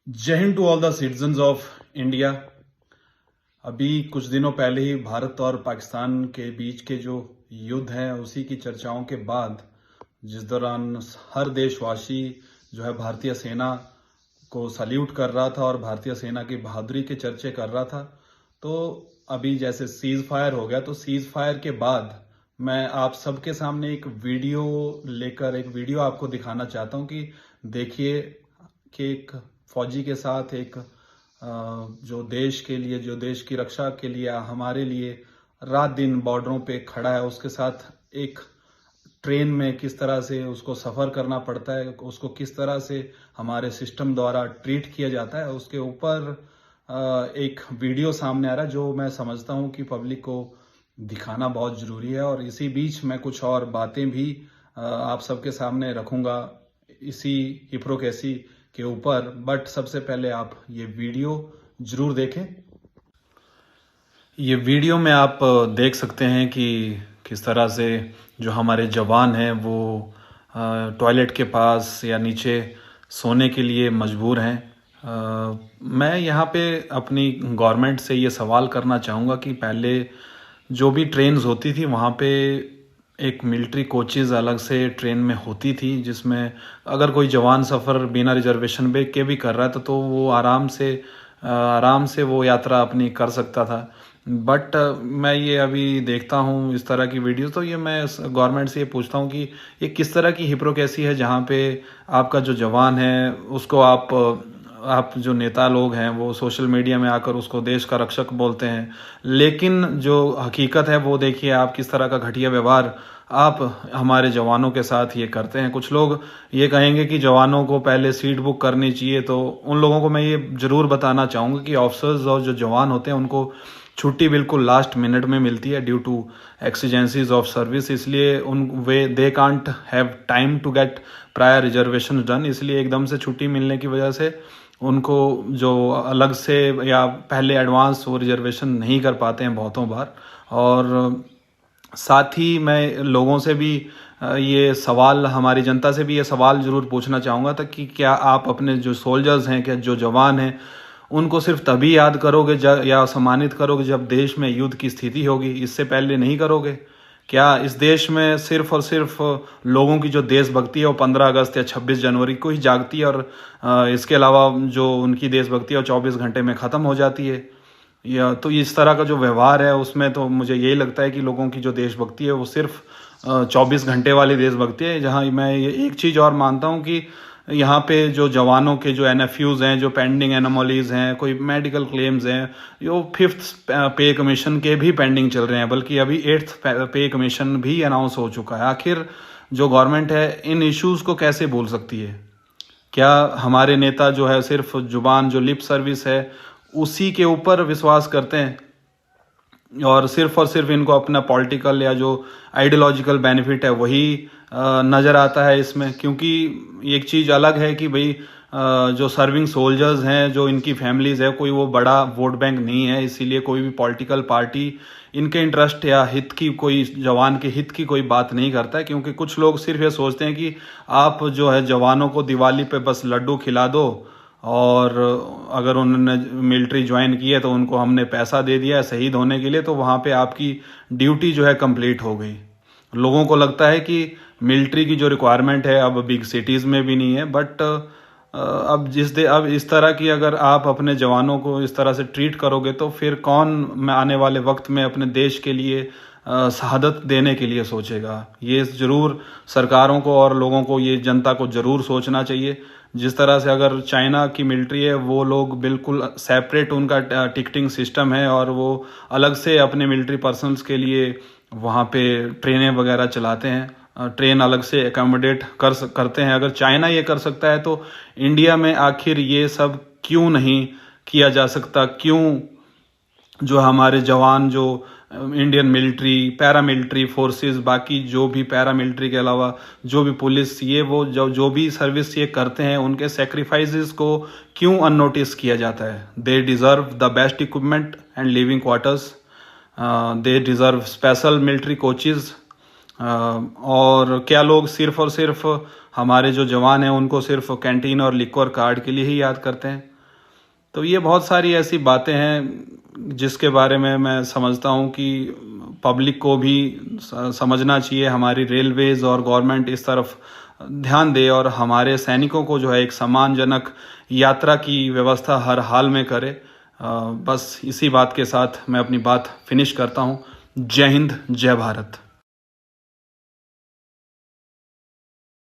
जय हिंद to all the citizens of India. अभी कुछ दिनों पहले ही भारत और पाकिस्तान के बीच के जो युद्ध है उसी की चर्चाओं के बाद, जिस दौरान हर देशवासी जो है भारतीय सेना को सल्यूट कर रहा था और भारतीय सेना की बहादुरी के चर्चे कर रहा था, तो अभी जैसे सीज फायर हो गया, तो सीज फायर के बाद मैं आप सबके सामने एक वीडियो आपको दिखाना चाहता हूं कि देखिए कि एक फौजी के साथ एक जो देश की रक्षा के लिए, हमारे लिए रात दिन बॉर्डरों पे खड़ा है, उसके साथ एक ट्रेन में किस तरह से उसको सफ़र करना पड़ता है, उसको किस तरह से हमारे सिस्टम द्वारा ट्रीट किया जाता है, उसके ऊपर एक वीडियो सामने आ रहा है जो मैं समझता हूं कि पब्लिक को दिखाना बहुत ज़रूरी है। और इसी बीच मैं कुछ और बातें भी आप सबके सामने रखूंगा इसी हिप्रोक्रेसी के ऊपर। बट सबसे पहले आप ये वीडियो जरूर देखें। ये वीडियो में आप देख सकते हैं कि किस तरह से जो हमारे जवान हैं वो टॉयलेट के पास या नीचे सोने के लिए मजबूर हैं। मैं यहाँ पे अपनी गवर्नमेंट से ये सवाल करना चाहूँगा कि पहले जो भी ट्रेन्स होती थी वहाँ पे एक मिलिट्री कोचेज़ अलग से ट्रेन में होती थी, जिसमें अगर कोई जवान सफ़र बिना रिजर्वेशन के भी कर रहा था तो वो आराम से वो यात्रा अपनी कर सकता था। बट मैं ये अभी देखता हूँ इस तरह की वीडियोस, तो ये मैं गवर्नमेंट से ये पूछता हूँ कि ये किस तरह की हिप्रोक्रेसी है जहाँ पे आपका जो जवान है उसको आप जो नेता लोग हैं वो सोशल मीडिया में आकर उसको देश का रक्षक बोलते हैं, लेकिन जो हकीकत है वो देखिए आप किस तरह का घटिया व्यवहार आप हमारे जवानों के साथ ये करते हैं। कुछ लोग ये कहेंगे कि जवानों को पहले सीट बुक करनी चाहिए, तो उन लोगों को मैं ये ज़रूर बताना चाहूँगा कि ऑफिसर्स और जो जवान होते हैं उनको छुट्टी बिल्कुल लास्ट मिनट में मिलती है due to exigencies of service, इसलिए they can't have time to get prior reservation done, इसलिए एकदम से छुट्टी मिलने की वजह से उनको जो अलग से या पहले एडवांस वो रिजर्वेशन नहीं कर पाते हैं बहुतों बार। और साथ ही मैं लोगों से भी ये सवाल, हमारी जनता से भी ये सवाल ज़रूर पूछना चाहूँगा था कि क्या आप अपने जो सोल्जर्स हैं, क्या जो जवान हैं, उनको सिर्फ तभी याद करोगे या सम्मानित करोगे जब देश में युद्ध की स्थिति होगी, इससे पहले नहीं करोगे? क्या इस देश में सिर्फ और सिर्फ लोगों की जो देशभक्ति है वो 15 अगस्त या 26 जनवरी को ही जागती है और इसके अलावा जो उनकी देशभक्ति है वो 24 घंटे में ख़त्म हो जाती है? या तो इस तरह का जो व्यवहार है उसमें तो मुझे यही लगता है कि लोगों की जो देशभक्ति है वो सिर्फ 24 घंटे वाली देशभक्ति है। जहाँ मैं ये एक चीज़ और मानता हूँ कि यहाँ पे जो जवानों के जो एनएफयूज़ हैं, जो पेंडिंग एनोमलीज हैं, कोई मेडिकल क्लेम्स हैं, जो 5th पे कमीशन के भी पेंडिंग चल रहे हैं, बल्कि अभी 8th पे कमीशन भी अनाउंस हो चुका है। आखिर जो गवर्नमेंट है इन इश्यूज़ को कैसे भूल सकती है? क्या हमारे नेता जो है सिर्फ जुबान, जो लिप सर्विस है उसी के ऊपर विश्वास करते हैं और सिर्फ इनको अपना पॉलिटिकल या जो आइडियोलॉजिकल बेनिफिट है वही नज़र आता है इसमें? क्योंकि एक चीज़ अलग है कि भाई जो सर्विंग सोल्जर्स हैं, जो इनकी फैमिलीज़ है, कोई वो बड़ा वोट बैंक नहीं है, इसीलिए कोई भी पॉलिटिकल पार्टी इनके इंटरेस्ट या हित की, कोई जवान के हित की कोई बात नहीं करता है। क्योंकि कुछ लोग सिर्फ ये सोचते हैं कि आप जो है जवानों को दिवाली पे बस लड्डू खिला दो और अगर उन्होंने मिलिट्री ज्वाइन की है तो उनको हमने पैसा दे दिया है शहीद होने के लिए, तो वहाँ पे आपकी ड्यूटी जो है कंप्लीट हो गई। लोगों को लगता है कि मिलिट्री की जो रिक्वायरमेंट है अब बिग सिटीज़ में भी नहीं है, बट अब इस तरह की अगर आप अपने जवानों को इस तरह से ट्रीट करोगे तो फिर कौन आने वाले वक्त में अपने देश के लिए शहादत देने के लिए सोचेगा? ये ज़रूर सरकारों को और लोगों को, ये जनता को ज़रूर सोचना चाहिए। जिस तरह से अगर चाइना की मिलिट्री है वो लोग बिल्कुल सेपरेट उनका टिकटिंग सिस्टम है और वो अलग से अपने मिलिट्री पर्सनल्स के लिए वहाँ पे ट्रेनें वगैरह चलाते हैं, ट्रेन अलग से एकोमोडेट करते हैं। अगर चाइना ये कर सकता है तो इंडिया में आखिर ये सब क्यों नहीं किया जा सकता? क्यों जो हमारे जवान, जो इंडियन मिलिट्री, पैरामिलिट्री फोर्सेस, बाकी जो भी पैरामिलिट्री के अलावा जो भी पुलिस, ये वो जो भी सर्विस ये करते हैं, उनके सेक्रीफाइसेस को क्यों अननोटिस किया जाता है? They deserve the best equipment and living quarters, they deserve special military coaches. और क्या लोग सिर्फ और सिर्फ हमारे जो जवान हैं उनको सिर्फ कैंटीन और लिक्वर कार्ड के लिए ही याद करते हैं? तो ये बहुत सारी ऐसी बातें हैं जिसके बारे में मैं समझता हूँ कि पब्लिक को भी समझना चाहिए। हमारी रेलवेज और गवर्नमेंट इस तरफ ध्यान दे और हमारे सैनिकों को जो है एक सम्मानजनक यात्रा की व्यवस्था हर हाल में करे। बस इसी बात के साथ मैं अपनी बात फिनिश करता हूँ। जय हिंद, जय भारत।